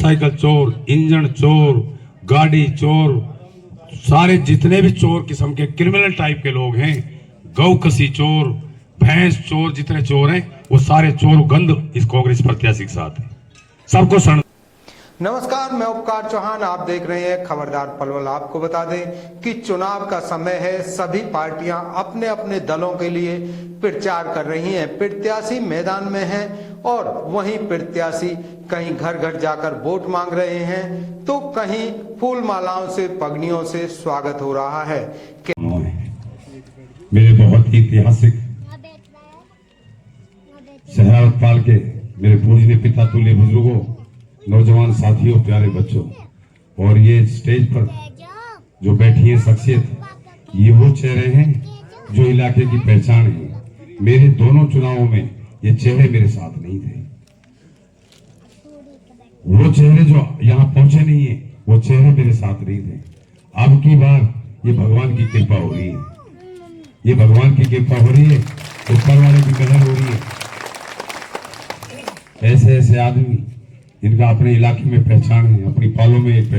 Motorcycle चोर, engine चोर, गाड़ी चोर, सारे जितने भी चोर किस्म के क्रिमिनल टाइप के लोग हैं, गौ कसी चोर, भैंस चोर, जितने चोर हैं वो सारे चोर गंध इस कांग्रेस प्रत्याशी के साथ है। सबको सण। नमस्कार, मैं उपकार चौहान, आप देख रहे हैं खबरदार पलवल। आपको बता दें कि चुनाव का समय है, सभी पार्टियां अपने अपने दलों के लिए प्रचार कर रही हैं। प्रत्याशी मैदान में हैं और वहीं प्रत्याशी कहीं घर घर जाकर वोट मांग रहे हैं तो कहीं फूल मालाओं से, पगड़ियों से स्वागत हो रहा है। मेरे बहुत ही ऐतिहासिक शहरावत पाल के मेरे पूजनीय पिता तुल्य बुजुर्गों, नौजवान साथियों, प्यारे बच्चों, और ये स्टेज पर जो बैठी है शख्सियत, ये वो चेहरे हैं जो इलाके की पहचान है। मेरे दोनों चुनावों में ये चेहरे मेरे साथ नहीं थे। वो चेहरे जो यहाँ पहुंचे नहीं है, वो चेहरे मेरे साथ नहीं थे। अब की बार ये भगवान की कृपा हो रही है, ये भगवान की कृपा हो रही है, ऊपर वाले की कदर हो रही है। ऐसे ऐसे आदमी जिनका अपने इलाके में पहचान है, अपनी पालों में एक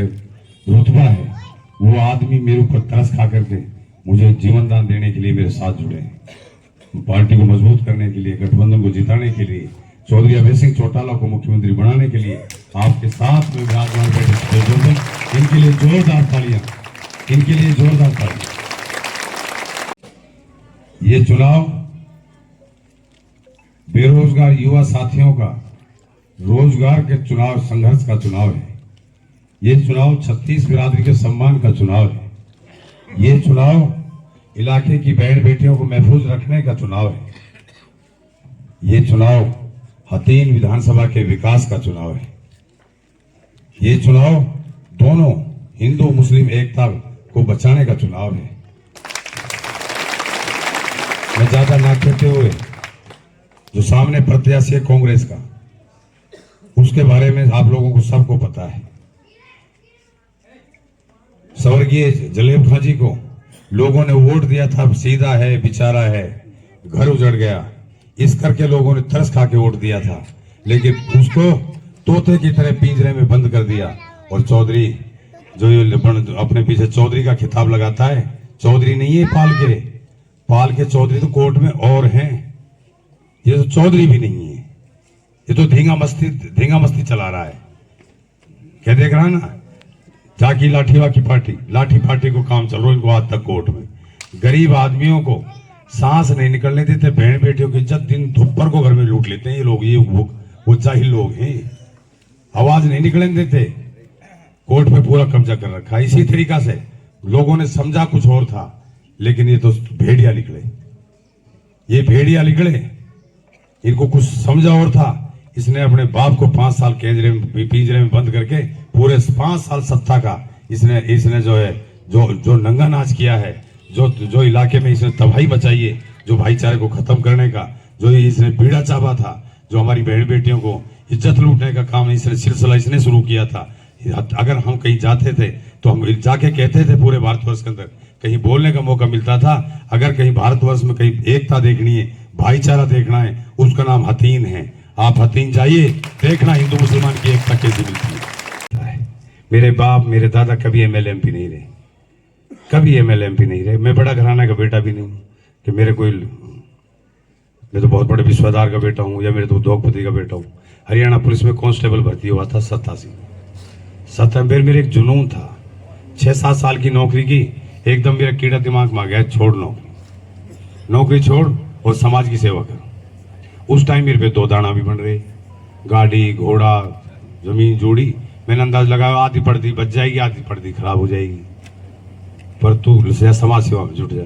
रुतबा है, वो आदमी मेरे ऊपर तरस खा करके मुझे जीवन दान देने के लिए मेरे साथ जुड़े हैं। पार्टी को मजबूत करने के लिए, गठबंधन को जिताने के लिए, चौधरी अभय सिंह चौटाला को मुख्यमंत्री बनाने के लिए आपके साथ में विराजमान बैठे, इनके लिए जोरदार तालियां, इनके लिए जोरदार तालियां। ये चुनाव बेरोजगार युवा साथियों का रोजगार के चुनाव, संघर्ष का चुनाव है। ये चुनाव 36 बिरादरी के सम्मान का चुनाव है। ये चुनाव इलाके की बहन बेटियों को महफूज रखने का चुनाव है। ये चुनाव हतीन विधानसभा के विकास का चुनाव है। ये चुनाव दोनों हिंदू मुस्लिम एकता को बचाने का चुनाव है। मैं ज्यादा ना कहते हुए, जो सामने प्रत्याशी है कांग्रेस का, उसके बारे में आप लोगों को सबको पता है। स्वर्गीय जलेब खां जी को लोगों ने वोट दिया था, सीधा है, बेचारा है, घर उजड़ गया, इस करके लोगों ने तरस खा के वोट दिया था, लेकिन उसको तोते की तरह पिंजरे में बंद कर दिया। और चौधरी जो अपने पीछे चौधरी का खिताब लगाता है, चौधरी नहीं है पाल के चौधरी तो कोर्ट में और हैं, ये तो चौधरी भी नहीं है, ये तो धींगा मस्ती चला रहा है। क्या देख रहा है ना, जाकी लाठीवा की लाठी पार्टी को काम चल रहा है इनको आज तक कोर्ट में। गरीब आदमियों को सांस नहीं निकलने देते, बहन बेटियों की इज्जत दिन दोपहर को घर में लूट लेते हैं ये लोग। ये वो जाहिल लोग हैं, आवाज नहीं निकलने देते, कोर्ट में पूरा कब्जा कर रखा है। इसी तरीका से लोगों ने समझा कुछ और था, लेकिन ये तो भेड़िया निकले, ये भेड़िया निकले। इनको कुछ समझा और था, इसने अपने बाप को 5 साल पिंजरे में बंद करके पूरे 5 साल सत्ता का इसने जो है जो नंगा नाच किया है, जो इलाके में इसने तबाही मचाई है, जो भाईचारे को खत्म करने का जो इसने बीड़ा चाहा था, जो हमारी बहन बेटियों को इज्जत लूटने का काम इसने सिलसिला इसने शुरू किया था। अगर हम कहीं जाते थे तो हम जाके कहते थे, पूरे भारतवर्ष के अंदर कहीं बोलने का मौका मिलता था, अगर कहीं भारतवर्ष में कहीं एकता देखनी है, भाईचारा देखना है, उसका नाम हतीन है। आप हतीन जाइए, देखना हिंदू मुसलमान की एकता कैसी मिलती है। मेरे बाप मेरे दादा कभी एमएलए एमपी नहीं रहे, कभी एमएलए एमपी नहीं रहे। मैं बड़ा घराना का बेटा भी नहीं कि मैं तो बहुत बड़े विश्वदार का बेटा हूँ या मेरे तो उद्योगपति का बेटा हूँ। हरियाणा पुलिस में कांस्टेबल भर्ती हुआ था 87 मेरे एक जुनून था। 6-7 साल की नौकरी की, एकदम मेरा कीड़ा दिमाग में आ गया, छोड़ नौकरी छोड़ और समाज की सेवा कर। उस टाइम मेरे पे 2 दाना भी बन रहे, गाड़ी घोड़ा जमीन जोड़ी। मैंने अंदाज लगाया आधी पड़ती बच जाएगी, आधी पड़ती खराब हो जाएगी, पर तू समाज सेवा में जुट जा।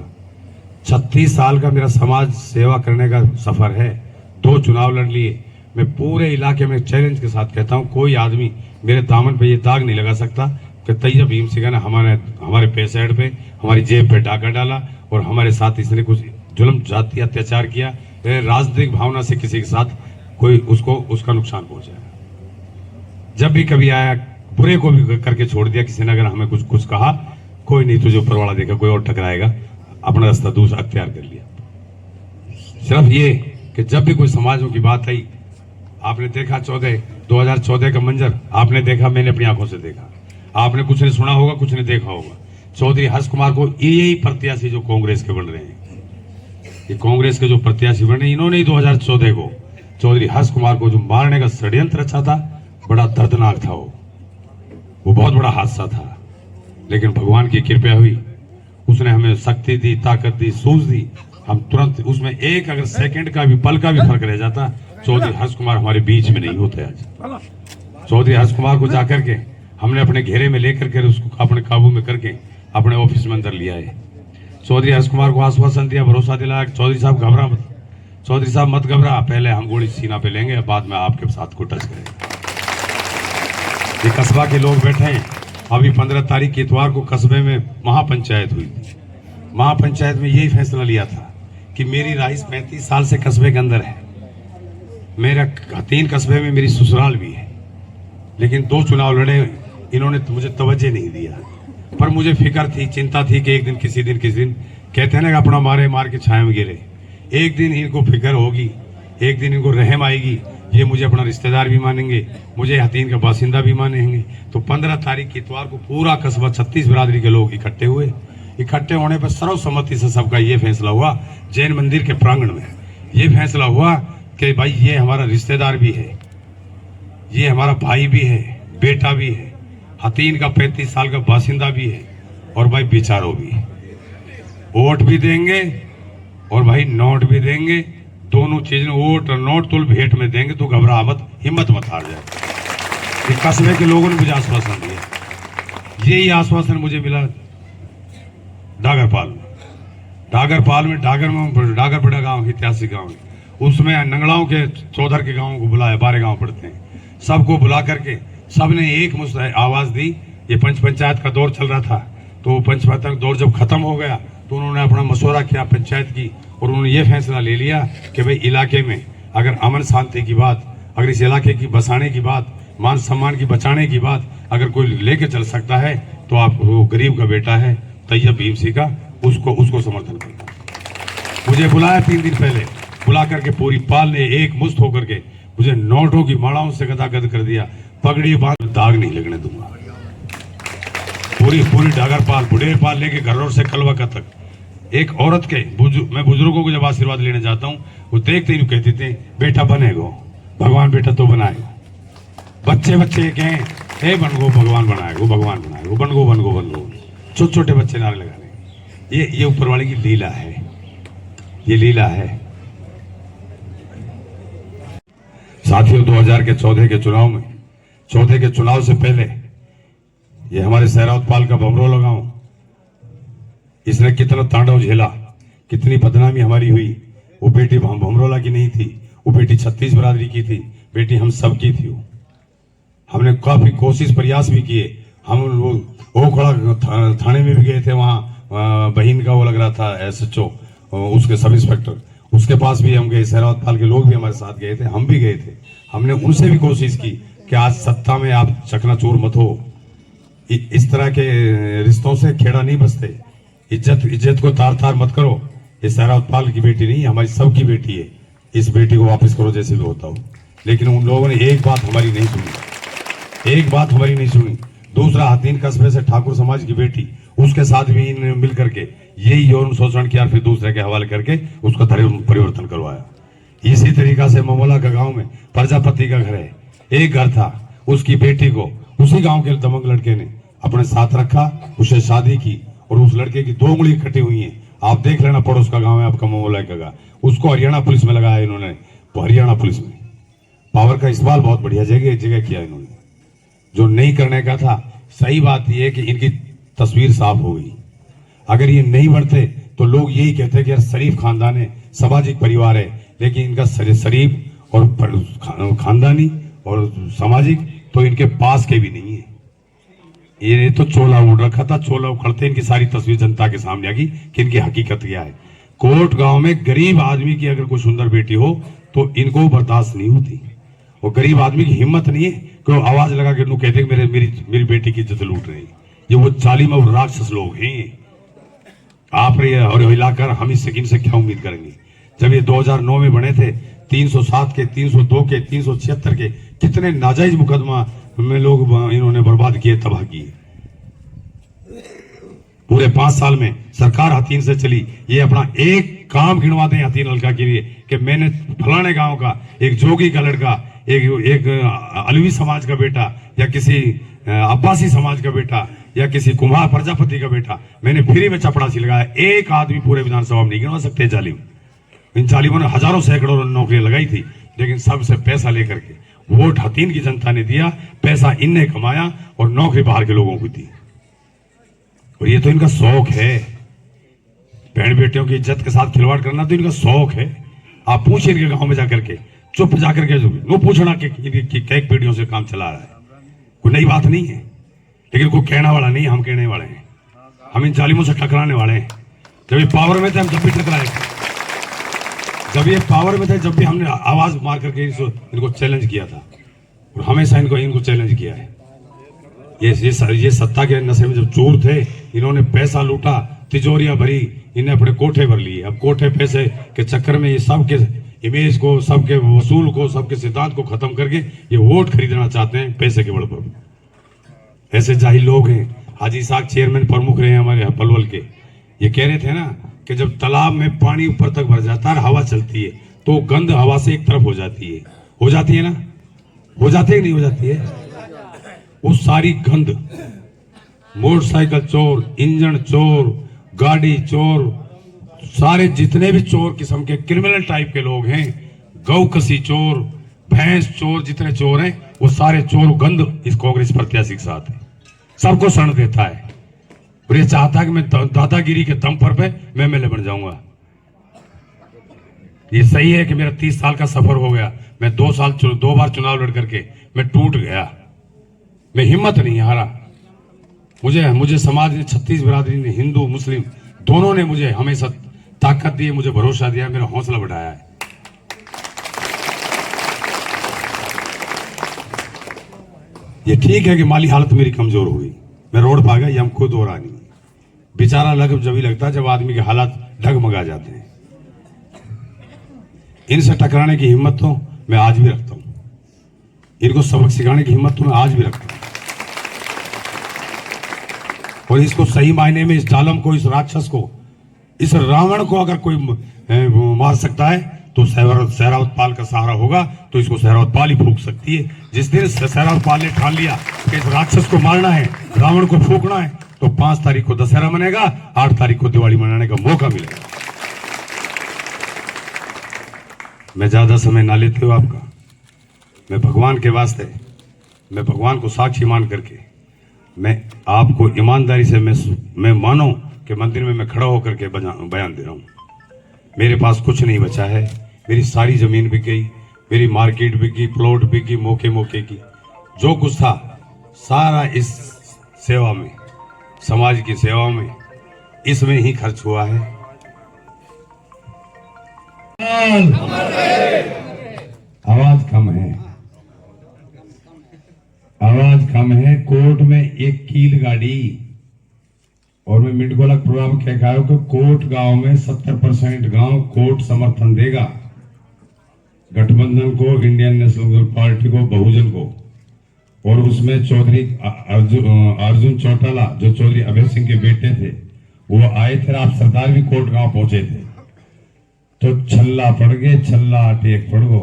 36 साल का मेरा समाज सेवा करने का सफर है। 2 चुनाव लड़ लिए। मैं पूरे इलाके में चैलेंज के साथ कहता हूँ, कोई आदमी मेरे दामन पे ये दाग नहीं लगा सकता कि तैयब भीम सिंह ने हमारे पैसेड पे, हमारी जेब पे डाका डाला और हमारे साथ इसने कुछ जुल्म जाति अत्याचार किया, राजनीतिक भावना से किसी के साथ कोई उसका नुकसान पहुंचाया। जब भी कभी आया, बुरे को भी करके छोड़ दिया। किसी ने अगर हमें कुछ कहा, कोई नहीं, तुझे ऊपर वाला देखा, कोई और टकराएगा, अपना रास्ता दूसरा अख्तियार कर लिया। सिर्फ ये कि जब भी कोई समाजों की बात आई, आपने देखा 2014 का मंजर, आपने देखा, मैंने अपनी आंखों से देखा। आपने कुछ ने सुना होगा, कुछ ने देखा होगा। चौधरी हर्ष कुमार को यही प्रत्याशी जो कांग्रेस के बन रहे हैं, ये कांग्रेस के जो प्रत्याशी बने, इन्होंने ही 2014 को चौधरी हर्ष कुमार को जो मारने का षड्यंत्र रचा था, बड़ा दर्दनाक था वो बहुत बड़ा हादसा था। लेकिन भगवान की कृपा हुई, उसने हमें शक्ति दी, ताकत दी, सूझ दी। हम तुरंत उसमें एक अगर सेकंड का भी, पल का भी फर्क रह जाता, चौधरी हर्ष कुमार हमारे बीच में नहीं होते आज। चौधरी हर्ष कुमार को जाकर के हमने अपने घेरे में लेकर के उसको अपने काबू में करके अपने ऑफिस में अंदर लिया है। चौधरी हर्ष कुमार को आश्वासन दिया, भरोसा दिलाया, चौधरी साहब घबरा मत, चौधरी साहब मत घबरा, पहले हम गोली सीना पे लेंगे, बाद में आपके साथ को टच करेंगे। ये कस्बा के लोग बैठे हैं। अभी 15 तारीख के इतवार को कस्बे में महापंचायत हुई थी। महापंचायत में यही फैसला लिया था कि मेरी राइस 35 साल से कस्बे के अंदर है, मेरा 3 कस्बे में मेरी ससुराल भी है, लेकिन 2 चुनाव लड़े, इन्होंने तो मुझे तवज्जो नहीं दिया। पर मुझे फिक्र थी, चिंता थी कि एक दिन किसी दिन कहते हैं ना, अपना मारे मार के छाया में गिरे, एक दिन इनको फिक्र होगी, एक दिन इनको रहम आएगी, ये मुझे अपना रिश्तेदार भी मानेंगे, मुझे हतीन का बासिंदा भी मानेंगे। तो 15 तारीख के इतवार को पूरा कस्बा 36 बिरादरी के लोग इकट्ठे हुए। इकट्ठे होने पर सर्वसम्मति से सबका ये फैसला हुआ, जैन मंदिर के प्रांगण में ये फैसला हुआ कि भाई ये हमारा रिश्तेदार भी है, ये हमारा भाई भी है, बेटा भी है, हतीन का 35 साल का बासिंदा भी है, और भाई बेचारो भी है। वोट भी देंगे और भाई नोट भी देंगे, दोनों चीजें, वोट और नोट तुल भेंट में देंगे, तो घबरा मत, हिम्मत मत हार जाए। कस्बे के लोगों ने मुझे आश्वासन दिया। यही आश्वासन मुझे मिला डागरपाल में। डागर बड़ा गांव, ऐतिहासिक गांव है, उसमें नंगड़ाओं के चौधर के गांवों को बुलाया, 12 गांव पड़ते हैं, सबको बुला करके सबने एक मुश्त आवाज दी। ये पंचायत का दौर चल रहा था, तो पंचायत का दौर जब खत्म हो गया तो उन्होंने अपना मशवरा किया पंचायत की, और उन्होंने ये फैसला ले लिया कि भाई इलाके में अगर अमन शांति की बात, अगर इस इलाके की बसाने की बात, मान सम्मान की बचाने की बात अगर कोई लेके चल सकता है, तो आप, वो गरीब का बेटा है तैयब भीमसी का, उसको समर्थन करना। मुझे बुलाया 3 दिन पहले, बुला करके पूरी पाल ने एक मुश्त होकर के मुझे नोटों की मालाओं से गदागद कर दिया। पगड़ी बांध, दाग नहीं लगने दूंगा। पूरी डागरपाल, बुढ़ेरपाल लेके घरों से कलवा तक, एक औरत के मैं बुजुर्गों को जब आशीर्वाद लेने जाता हूँ, वो देखते ही कहते थे बेटा बनेगो, भगवान बेटा तो बनाएगा। बच्चे कहें हे बनगो, भगवान बनाएगो, भगवान बनाएगो, बनगो। छोटे बच्चे नारे लगा रहे। ये ऊपर वाले की लीला है, ये लीला है। साथियों, 2014 के चुनाव में, 14 के चुनाव से पहले ये हमारे सहरावतपाल का भमरोला गांव, इसने कितना तांडव झेला, कितनी बदनामी हमारी हुई। वो बेटी भमरोला की नहीं थी, वो बेटी 36 बिरादरी की थी, बेटी हम सब की थी। हमने काफी कोशिश प्रयास भी किए। हम वो खड़ा थाने में भी गए थे, वहाँ बहन का वो लग रहा था SHO, उसके सब इंस्पेक्टर, उसके पास भी हम गए, सहरावतपाल के लोग भी हमारे साथ गए थे, हम भी गए थे। हमने उनसे भी कोशिश की कि आज सत्ता में आप चकनाचूर मत हो, इस तरह के रिश्तों से खेड़ा नहीं बसते, इज्जत को तार मत करो। ये सहरावतपाल की बेटी नहीं, हमारी सबकी बेटी है, इस बेटी को वापस करो जैसे भी होता हो। लेकिन उन लोगों ने एक बात हमारी नहीं सुनी। दूसरा, हतीन कस्बे से ठाकुर समाज की बेटी, उसके साथ भी इन्होंने मिल करके यही यौन शोषण किया, फिर दूसरे के हवाले करके उसका धर्म परिवर्तन करवाया। इसी तरीका से ममोला का गांव में प्रजापति का घर है, एक घर था, उसकी बेटी को उसी गांव के दमंग लड़के ने अपने साथ रखा, उसे शादी की, और उस लड़के की 2 उंगली कटी हुई है। आप देख लेना, पड़ोस का गांव है आपका ममोला का गांव, उसको हरियाणा पुलिस में लगाया इन्होंने। तो हरियाणा पुलिस में पावर का इस्तेमाल बहुत बढ़िया जगह किया इन्होंने, जो नहीं करने का था। सही बात यह है कि इनकी तस्वीर साफ हो गई। अगर ये नहीं बढ़ते तो लोग यही कहते कि यार शरीफ खानदान है, सामाजिक परिवार है, लेकिन इनका शरीफ और खानदानी और सामाजिक तो इनके पास के भी नहीं है। ये तो चोला उड़ रखा था, चोला उखड़ते इनकी सारी तस्वीर जनता के सामने आ गई कि इनकी हकीकत क्या है। कोट गांव में गरीब आदमी की अगर कोई सुंदर बेटी हो तो इनको बर्दाश्त नहीं होती। वो गरीब आदमी की हिम्मत नहीं है कि वो आवाज लगा के कहते मेरी बेटी की इज्जत लूट रही। ये वो जालिम और राक्षस लोग हैं। आप और हिलाकर हम इससे क्या उम्मीद करेंगे। जब ये 2009 में बने थे 307 के, 302 के, 376 के कितने नाजायज मुकदमा में लोग इन्होंने बर्बाद किए, तबाह किए। पूरे 5 साल में सरकार हथीन से चली। ये अपना एक काम गिनवा दें हथीन हल्का के लिए कि मैंने फलाने गांव का एक जोगी का लड़का, एक अलवी समाज का बेटा, या किसी अब्बासी समाज का बेटा, या किसी कुम्हार प्रजापति का बेटा, मैंने फ्री में चपड़ासी लगाया। एक आदमी पूरे विधानसभा में नहीं गिनवा सकते जालिम। इन जालिमों ने हजारों सैकड़ों नौकरियां लगाई थी, लेकिन सबसे पैसा लेकर के वोट हथीन की जनता ने दिया, पैसा इनने कमाया और नौकरी बाहर के लोगों को दी। और ये तो इनका शौक है, बहन बेटियों की इज्जत के साथ खिलवाड़ करना तो इनका शौक है। आप पूछिए इनके गांव में जाकर के, चुप जाकर के वो पूछना कि कई पीढ़ियों से काम चला रहा है। कोई नई बात नहीं है, लेकिन कोई कहने वाला नहीं है, हम कहने वाले हैं। हम इन जालिमों से टकराने वाले हैं। जब ये पावर में थे हम जब भी टकराए थे, जब ये पावर में थे जब भी हमने आवाज मार करके इनको चैलेंज किया था, और हमेशा इनको चैलेंज किया है। ये सत्ता के नशे में जब चोर थे, इन्होंने पैसा लूटा, तिजोरियां भरी, इन्हें अपने कोठे भर लिए। अब कोठे पैसे के चक्कर में ये सबके इमेज को, सबके वसूल को, सबके सिद्धांत को खत्म करके ये वोट खरीदना चाहते हैं पैसे के बल पर। ऐसे जाहिल लोग हैं। हाजी साहब चेयरमैन प्रमुख रहे हैं हमारे पलवल के, ये कह रहे थे ना कि जब तालाब में पानी ऊपर तक भर जाता है, हवा चलती है तो गंध हवा से एक तरफ हो जाती है। हो जाती है ना? हो जाती है नहीं हो जाती है? वो सारी गंध, मोटरसाइकिल चोर, इंजन चोर, गाड़ी चोर, सारे जितने भी चोर किस्म के क्रिमिनल टाइप के लोग हैं, गौ कसी चोर, भैंस चोर, जितने चोर हैं वो सारे चोर गंध इस कांग्रेस प्रत्याशी के साथ है। सबको शरण देता है और ये चाहता है कि मैं दादागिरी के दम पर मैं एमएलए बन जाऊंगा। ये सही है कि मेरा 30 साल का सफर हो गया, मैं 2 बार चुनाव लड़ करके मैं टूट गया, मैं हिम्मत नहीं हारा। मुझे समाज ने, 36 बिरादरी ने, हिंदू मुस्लिम दोनों ने मुझे हमेशा ताकत दी है, मुझे भरोसा दिया, मेरा हौसला बढ़ाया है। ये ठीक है कि माली हालत मेरी कमजोर हुई, मैं रोड पा गया, ये हमको दो रहा नहीं। बेचारा जब भी लगता है जब आदमी के हालात डगमगा जाते हैं। इनसे टकराने की हिम्मत तो मैं आज भी रखता हूं, इनको सबक सिखाने की हिम्मत तो मैं आज भी रखता हूं। और इसको सही मायने में, इस जालम को, इस राक्षस को, इस रावण को अगर कोई मार सकता है तो सहरावत पाल का सहारा होगा, तो इसको सहरावत पाल ही फूंक सकती है। जिस दिन सहरावत पाल ने ठान लिया कि इस राक्षस को मारना है, रावण को फूंकना है, तो 5 तारीख को दशहरा मनेगा, 8 तारीख को दिवाली मनाने का मौका मिलेगा। मैं ज्यादा समय ना लेते हो आपका, मैं भगवान के वास्ते, मैं भगवान को साक्षी मान करके, मैं आपको ईमानदारी से मैं मानो कि मंदिर में मैं खड़ा होकर के बयान दे रहा हूं। मेरे पास कुछ नहीं बचा है, मेरी सारी जमीन बिक गई, मेरी मार्केट बिक गई, प्लॉट बिक गई, मौके की, जो कुछ था सारा इस सेवा में, समाज की सेवा में, इसमें ही खर्च हुआ है। आवाज कम है, आवाज कम है। कोर्ट में एक कील गाड़ी, और मैं मिडगोलक प्रोग्राम कह रहा हूं कि कोर्ट गांव में 70% गांव कोर्ट समर्थन देगा, गठबंधन को, इंडियन नेशनल पार्टी को, बहुजन को। और उसमें चौधरी अर्जुन चौटाला जो चौधरी अभय सिंह के बेटे थे वो आए थे, आप सरदार भी कोर्ट गांव पहुंचे थे, तो छल्ला पड़ गए, छल्ला टेक पड़ गो,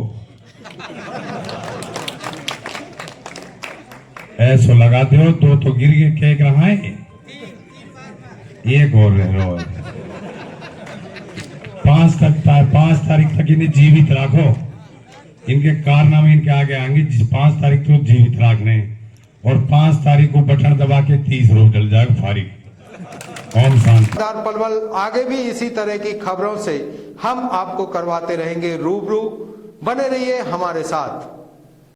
ऐसो लगाते हो तो गिर गए, केक रहा है एक और रह रहा है। 5 तारीख तक इन्हें जीवित रखो, इनके कारनामे इनके आगे आएंगे। 5 तारीख को जीवित रखने, और 5 तारीख को बटन दबा के 30 रोज डल जाएगा फारिग। ओम शांति। पलवल आगे भी इसी तरह की खबरों से हम आपको करवाते रहेंगे रूबरू, बने रहिए हमारे साथ।